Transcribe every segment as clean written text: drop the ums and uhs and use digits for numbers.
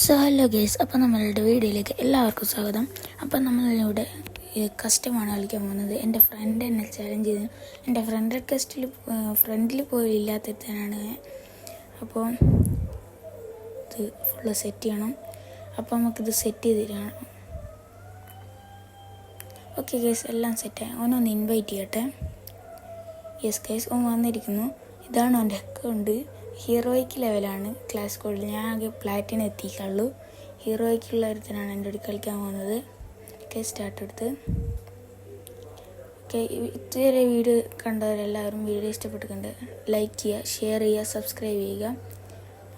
So hello guys, അപ്പോൾ നമ്മളുടെ വീഡിയോയിലേക്ക് എല്ലാവർക്കും സ്വാഗതം. അപ്പം നമ്മളിവിടെ കസ്റ്റമാണ് കളിക്കാൻ പോകുന്നത്. എൻ്റെ ഫ്രണ്ട് എന്നെ ചാലഞ്ച് ചെയ്തു. എൻ്റെ ഫ്രണ്ട് റിക്വസ്റ്റിൽ ഫ്രണ്ടിൽ പോലും ഇല്ലാത്തതാണ്. അപ്പോൾ ഇത് ഫുള്ള് സെറ്റ് ചെയ്യണം. അപ്പോൾ നമുക്കിത് സെറ്റ് ചെയ്തിരിക്കണം. ഓക്കെ ഗേസ്, എല്ലാം സെറ്റായി. ഓനൊന്ന് ഇൻവൈറ്റ് ചെയ്യട്ടെ. യെസ് ഗേസ്, ഓൻ വന്നിരിക്കുന്നു. ഇതാണ് എൻ്റെ അക്കൗണ്ട്. ഹീറോയ്ക്ക് ലെവലാണ് ക്ലാസ് കോഡിൽ. ഞാൻ ആകെ പ്ലാറ്റിനം എത്തിക്കുള്ളൂ. ഹീറോയ്ക്കുള്ള ഒരുത്തനാണ് എൻ്റെ അടുത്ത് കളിക്കാൻ പോകുന്നത്. ഓക്കെ, സ്റ്റാർട്ട് എടുത്ത്. ഓക്കെ, ഇതുവരെ വീഡിയോ കണ്ടവരെല്ലാവരും വീഡിയോ ഇഷ്ടപ്പെട്ടിട്ടുണ്ട് ലൈക്ക് ചെയ്യുക, ഷെയർ ചെയ്യുക, സബ്സ്ക്രൈബ് ചെയ്യുക.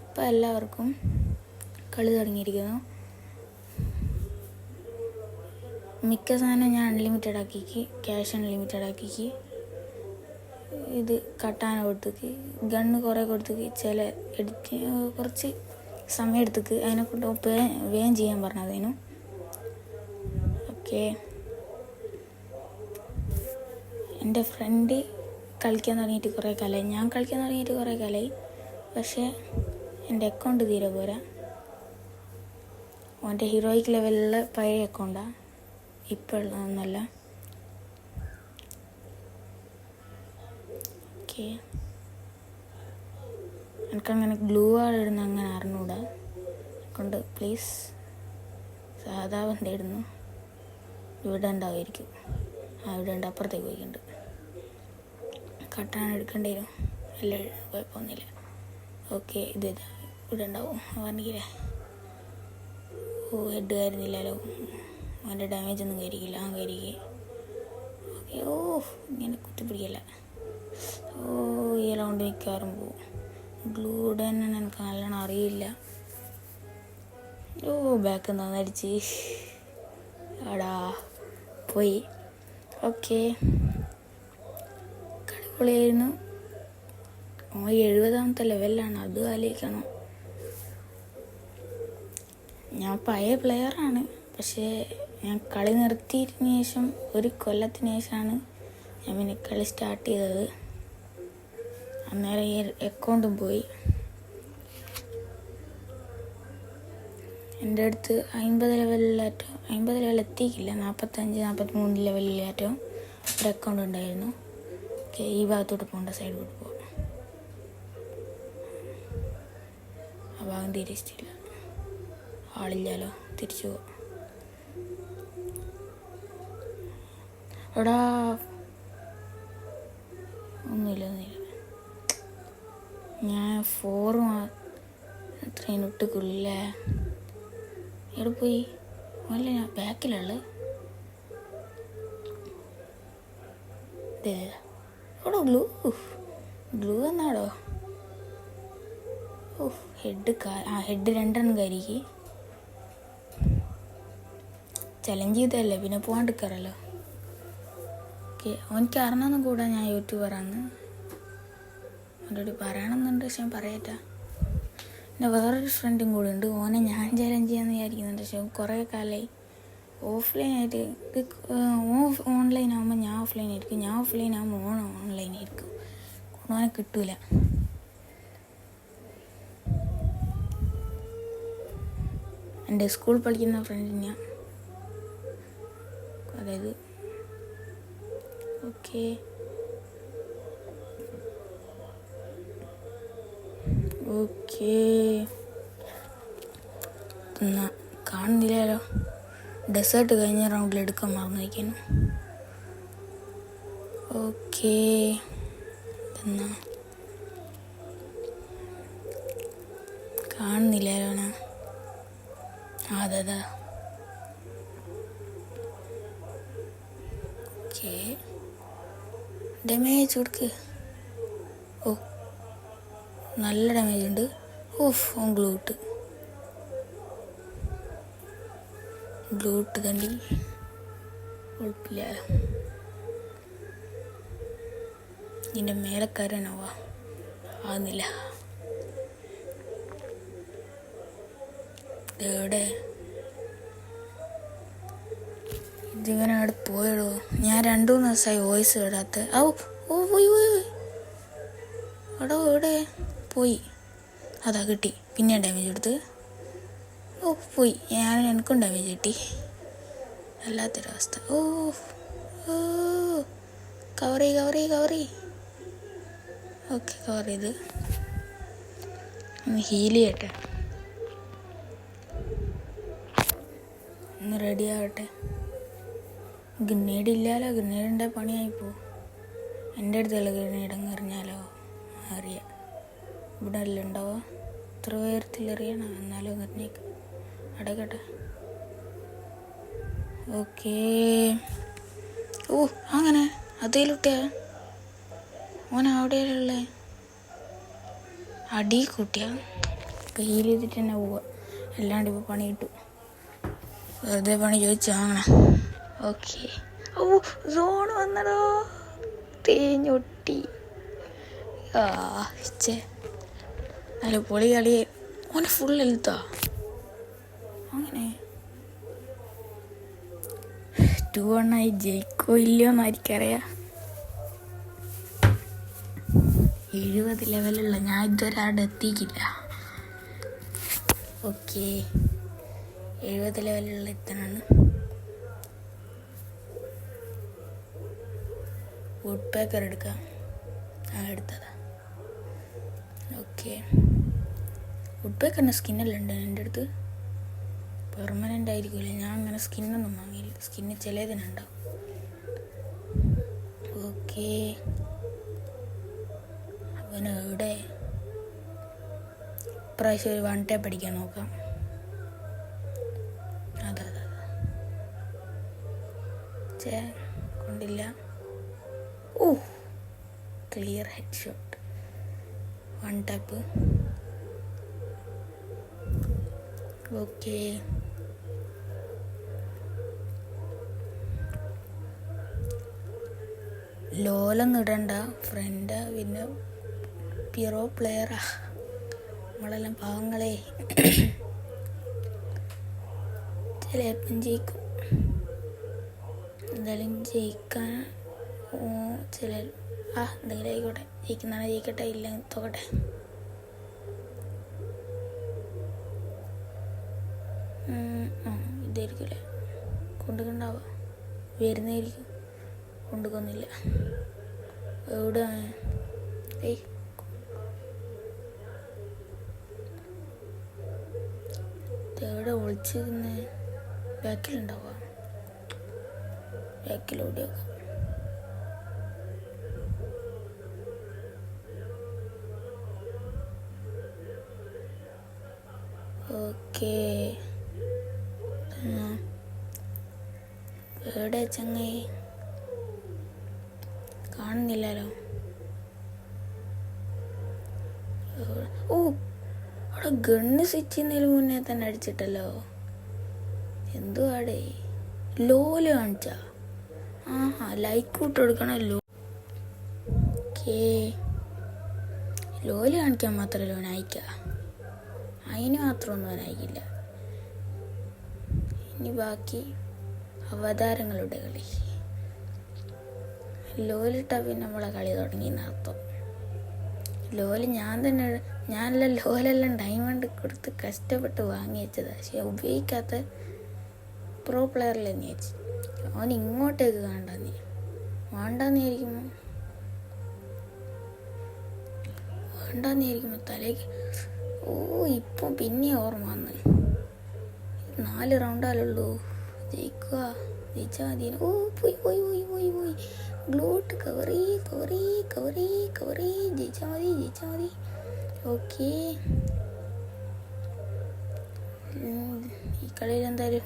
അപ്പോൾ എല്ലാവർക്കും കളി തുടങ്ങിയിരിക്കുന്നു. മിക്ക സാധനം ഞാൻ അൺലിമിറ്റഡ് ആക്കിക്ക്, ക്യാഷ് അൺലിമിറ്റഡ് ആക്കിക്ക്. ഇത് കട്ടാന കൊടുത്തേക്ക്, ഗണ്ണ് കുറേ കൊടുത്തേക്ക്, ചില എഡിറ്റ് കുറച്ച് സമയം എടുത്തേക്ക്. അതിനെക്കൊണ്ട് വേഗം ചെയ്യാൻ പറഞ്ഞതിനും. ഓക്കെ, എൻ്റെ ഫ്രണ്ട് കളിക്കാൻ തുടങ്ങിയിട്ട് കുറേ കാലമായി, ഞാൻ കളിക്കാൻ തുടങ്ങിയിട്ട് കുറേ കാലമായി. പക്ഷേ എൻ്റെ അക്കൗണ്ട് തീരെ പോരാ. അവൻ്റെ ഹീറോയിക് ലെവലിലുള്ള പഴയ അക്കൗണ്ടാണ്, ഇപ്പോൾ ഉള്ളതൊന്നുമല്ല. ഓക്കെ, എനിക്കങ്ങനെ ഗ്ലൂ ആൾ ഇടുന്ന അങ്ങനെ അറിഞ്ഞൂടാ. കൊണ്ട് പ്ലീസ് സാധാ വണ്ടി ഇടുന്നു. ഇവിടെ ഉണ്ടാവുമായിരിക്കും. ഇവിടെ ഉണ്ട്, അപ്പുറത്തേക്ക് പോയിട്ടുണ്ട്. കട്ടാൻ എടുക്കേണ്ടി വരും. അല്ല, കുഴപ്പമൊന്നുമില്ല. ഓക്കെ, ഇത് ഇവിടെ ഉണ്ടാവും പറഞ്ഞില്ലേ. ഓ, ഹെഡ് കയറുന്നില്ലല്ലോ. അവൻ്റെ ഡാമേജ് ഒന്നും കയറിക്കില്ല. കയറിക്കേ. ഓക്കെ, ഓ ഇങ്ങനെ കുത്തിപ്പിടിക്കല്ല. ഓ, ഈ റൗണ്ട് മിക്കവാറും പോവും. ഗ്ലൂ ഇടാൻ എനിക്ക് നല്ലോണം അറിയില്ല. ഓ, ബാക്ക് നന്നടിച്ച് അടാ പോയി. ഓക്കെ, കളിപൊളിയായിരുന്നു. 70ാമത്തെ ലെവലിലാണ്, അത് ആലോചിക്കണം. ഞാൻ പഴയ പ്ലെയറാണ്, പക്ഷേ ഞാൻ കളി നിർത്തിയതിന് ശേഷം ഒരു കൊല്ലത്തിന് ശേഷമാണ് ഞാൻ പിന്നെ കളി സ്റ്റാർട്ട് ചെയ്തത്. അന്നേരം ഈ അക്കൗണ്ടും പോയി. എൻ്റെ അടുത്ത് 50 ലെവലിലേറ്റവും 50 ലെവൽ എത്തിക്കില്ല, 45-43 ലെവലിലേറ്റവും ഒരു അക്കൗണ്ട് ഉണ്ടായിരുന്നു. ഓക്കെ, ഈ ഭാഗത്തോട്ട് പോകേണ്ട, സൈഡിലോട്ട് പോകണം. ആ ഭാഗം തീരെ ഇഷ്ടമില്ല. ആളില്ലല്ലോ, തിരിച്ചു പോവാം. എടാ, ഒന്നുമില്ല. ഞാൻ 4 അത്രയും ഇട്ടുകൊള്ളില്ലേ. എവിടെ പോയി? അല്ല, ഞാൻ ബാക്കിലുള്ള എവിടെ ഗ്ലൂ എന്നാടോ. ഓ, ഹെഡ് 2 കരിക്ക് ചലഞ്ച് ചെയ്തല്ലേ, പിന്നെ പോകാണ്ടിരിക്കാറല്ലോ. ഓക്കെ, അവനിക്ക് അറിഞ്ഞൊന്നും കൂടാ ഞാൻ യൂട്യൂബറാന്ന്. അവൻ്റെ പറയണമെന്നുണ്ട്, പക്ഷെ പറയട്ടാ. പിന്നെ വേറൊരു ഫ്രണ്ടും കൂടെ ഉണ്ട്. ഓനെ ഞാൻ ചലഞ്ച് ചെയ്യാമെന്ന് വിചാരിക്കുന്നുണ്ട്. പക്ഷെ കുറേ കാലമായി ഓഫ്ലൈനായിട്ട്. ഓൺലൈൻ ആകുമ്പോൾ ഞാൻ ഓഫ്ലൈൻ ആയിരിക്കും, ഞാൻ ഓഫ്ലൈൻ ആകുമ്പോൾ ഓൺലൈൻ ആയിരിക്കും. ഓനെ കിട്ടൂല. എൻ്റെ സ്കൂൾ പഠിക്കുന്ന ഫ്രണ്ടിനെയാ, അതായത്. ഓക്കെ, ഓക്കെ, എന്നാ കാണുന്നില്ലല്ലോ. ഡെസേർട്ട് കഴിഞ്ഞ റൗണ്ടിൽ എടുക്കാൻ മറന്നിരിക്കുന്നു. ഓക്കെ, എന്നാ കാണുന്നില്ലല്ലോ. അതാ. ഓക്കെ, ഡാമേജ് കൊടുക്ക്. ഓ, നല്ല ഡാമേജ് ഉണ്ട്. ഓഫ്, ഓൻ ഗ്ലൂ ഇട്ട് തണ്ടി. കുഴപ്പമില്ല. നിന്റെ മേലക്കാരനാവാ ആകുന്നില്ല. എവിടെ ഇതിങ്ങനെ അവിടെ പോയടോ. ഞാൻ 2-3 ദിവസമായി വോയിസ് ഇടാത്ത. ഓ ഓ പോയി പോയി പോയി എടോ എവിടെ പോയി. അതാ കിട്ടി. പിന്നെ ഡാമേജ് എടുത്ത്. ഓ പോയി, എനിക്കുണ്ടാവേ ചേട്ടി, വല്ലാത്തൊരവസ്ഥ. ഓ ഓ കവർ ചെയ്യ്. ഓക്കെ, കവർ ചെയ്ത് ഒന്ന് ഹീൽ ചെയ്യട്ടെ, ഒന്ന് റെഡി ആവട്ടെ. ഗ്രനേഡ് ഇല്ലാലോ, ഗ്രനേഡിൻ്റെ പണിയായിപ്പോ. എൻ്റെ അടുത്തുള്ള ഗ്രനേഡ് എറിഞ്ഞാലോ അറിയാം. ഇവിടെ എല്ലാം ഉണ്ടാവുക, ഇത്ര ഉയരത്തിലെറിയണം, എന്നാലും എറിഞ്ഞേക്ക്. അടക്കട്ടെ. ഓക്കേ. ഓ അങ്ങനെ അതേലുട്ടിയ ഓൻ അവിടെയല്ലേ അടി കൂട്ടിയ. ഇപ്പം ഹീൽ ചെയ്തിട്ട് തന്നെ പോവുക, അല്ലാണ്ട് ഇപ്പോൾ പണി കിട്ടും. വെറുതെ പണി ചോദിച്ചാ അങ്ങനെ. ഓക്കെ. ഓ സോൺ വന്നടോ, തേഞ്ഞൊട്ടി. ചേ നല്ല പൊളി കളി. ഓന് ഫുൾ ഹെൽത്താ. അങ്ങനെ 2-1 ജയിക്കോ ഇല്ലയോ എന്നായിരിക്കറിയാം. 70 ലെവലുള്ള ഞാൻ ഇതുവരെ അവിടെ എത്തിക്കില്ല. ഓക്കെ, 70 ലെവലുള്ള എത്തനാണ്. വുഡ് പേക്കർ എടുക്കാം. എടുത്തതാ. ഓക്കെ, വുഡ് പേക്കറിൻ്റെ സ്കിന്നെല്ലാം ഉണ്ട് എൻ്റെ അടുത്ത്. പെർമനൻ്റ് ആയിരിക്കില്ല, ഞാൻ അങ്ങനെ സ്കിന്നൊന്നും വാങ്ങിയില്ല. സ്കിന്ന് ചിലതിനുണ്ടാവും. ഓക്കെ, അവന് എവിടെ ഇപ്രാവശ്യം ഒരു 1 ടാപ്പ് അടിക്കാൻ നോക്കാം. അതെ ചേ കൊണ്ടില്ല. ഓ clear head shot. 1 tap. Okay, ലോലൊന്നും ഇടണ്ട ഫ്രണ്ട്, പിന്നെ പിറോ പ്ലെയറാ. നമ്മളെല്ലാം പാവങ്ങളെ. ചിലപ്പം ജയിക്കും, എന്തായാലും ജയിക്കാൻ ചില എന്തെങ്കിലും ആയിക്കോട്ടെ. ജയിക്കുന്നതാണ് ജയിക്കട്ടെ, ഇല്ല തോക്കട്ടെ. ഇതായിരിക്കില്ലേ കൊണ്ടുകൊണ്ടാവുക, വരുന്നതായിരിക്കും. കൊണ്ടുകൊന്നില്ല. എവിടെ എവിടെ ഒളിച്ചിരുന്ന്? ബാക്കിലുണ്ടാവുക, ബാക്കിലോടി വെക്കാം. ഓക്കെ, എവിടെ ചങ്ങായി കാണുന്നില്ലല്ലോ. ഓ അവിടെ ഗണ്ണ് സ്വിച്ച് ചെയ്യുന്നതിന് മുന്നേ തന്നെ അടിച്ചിട്ടല്ലോ. എന്തുവാടേ ലോല് കാണിച്ചാ? ലൈക്ക് വിട്ട് കൊടുക്കണല്ലോ. ഓക്കേ, ലോല് കാണിക്കാൻ മാത്രമല്ലോ അവനയക്ക, അതിന് മാത്രമൊന്നും അവനയക്കില്ല. ഇനി ബാക്കി അവതാരങ്ങളുടെ കളി. ലോലിട്ടാ പിന്നെ നമ്മളെ കളി തുടങ്ങിയെന്നർത്ഥം. ലോല് ഞാനല്ല ലോലെല്ലാം ഡയമണ്ട് കൊടുത്ത് കഷ്ടപ്പെട്ട് വാങ്ങി വെച്ചതാണ്. പക്ഷെ ഉപയോഗിക്കാത്ത പ്രോ പ്ലെയറിൽ തന്നെ വെച്ച്. അവൻ ഇങ്ങോട്ടേക്ക് വേണ്ടാന്നിരിക്കുമ്പോൾ തലേക്ക്. ഓ ഇപ്പം പിന്നെ ഓർമ്മ വന്ന്. 4 റൗണ്ടാലുള്ളൂ, ജയിച്ചാൽ മതി. ഓ പോയി ഗ്ലോട്ട് കവറി. ജയിച്ചാൽ മതി. ഓക്കെ, ഈ കളിയിൽ എന്തായാലും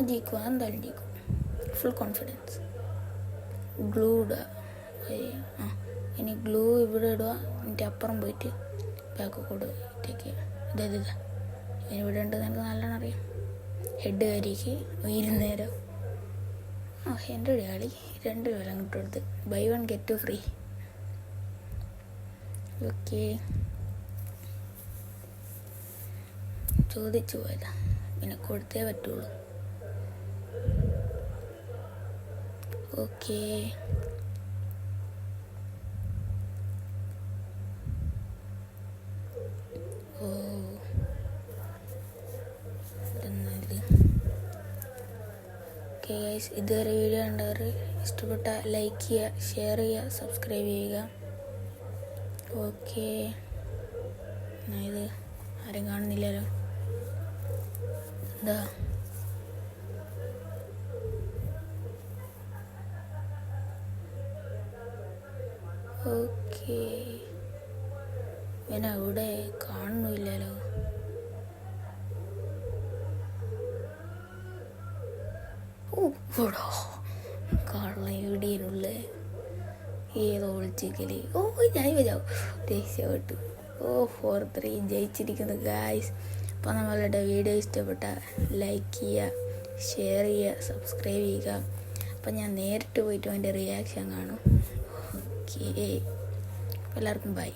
ജയിക്കും. Full confidence. ഗ്ലൂ ഇടുക. ഇനി ഗ്ലൂ ഇവിടെ ഇടുക, എന്നിട്ട് അപ്പുറം പോയിട്ട് ബാക്ക് കൊടുത്തേക്ക്. ഇതാ ഇവിടെ ഉണ്ട്, എനിക്ക് നല്ലോണം അറിയാം. ഹെഡ് കാരിക്ക് 20 നേരം. എൻ്റെ ഒരു കളി 2 വില അങ്ങോട്ട് കൊടുത്ത്. By 1 get 2 free. ഓക്കെ, ചോദിച്ചു പോയതാ, പിന്നെ കൊടുത്തേ പറ്റുള്ളൂ. ഓക്കെ, ഓ ഓക്കെ ഗൈസ്, ഇതുവരെ വീഡിയോ കണ്ടവർ ഇഷ്ടപ്പെട്ട ലൈക്ക് ചെയ്യുക, ഷെയർ ചെയ്യുക, സബ്സ്ക്രൈബ് ചെയ്യുക. ഓക്കെ, ഇത് ആരും കാണുന്നില്ലല്ലോ. എന്താ ഓക്കെ, ഇവിടെ കാണുന്നില്ലല്ലോ. ഓടാ കള്ള ഇവിടെയുള്ള ഏതോ ഒളിച്ചിക്കല്. ഞാൻ വരാവും രക്ഷപ്പെട്ടു. 4-3 ജയിച്ചിരിക്കുന്നു ഗായ്സ്. അപ്പോൾ നമ്മളുടെ വീഡിയോ ഇഷ്ടപ്പെട്ട ലൈക്ക് ചെയ്യുക, ഷെയർ ചെയ്യുക, സബ്സ്ക്രൈബ് ചെയ്യുക. അപ്പം ഞാൻ നേരിട്ട് പോയിട്ട് അതിൻ്റെ റിയാക്ഷൻ കാണും. ഓക്കെ, എല്ലാവർക്കും ബൈ.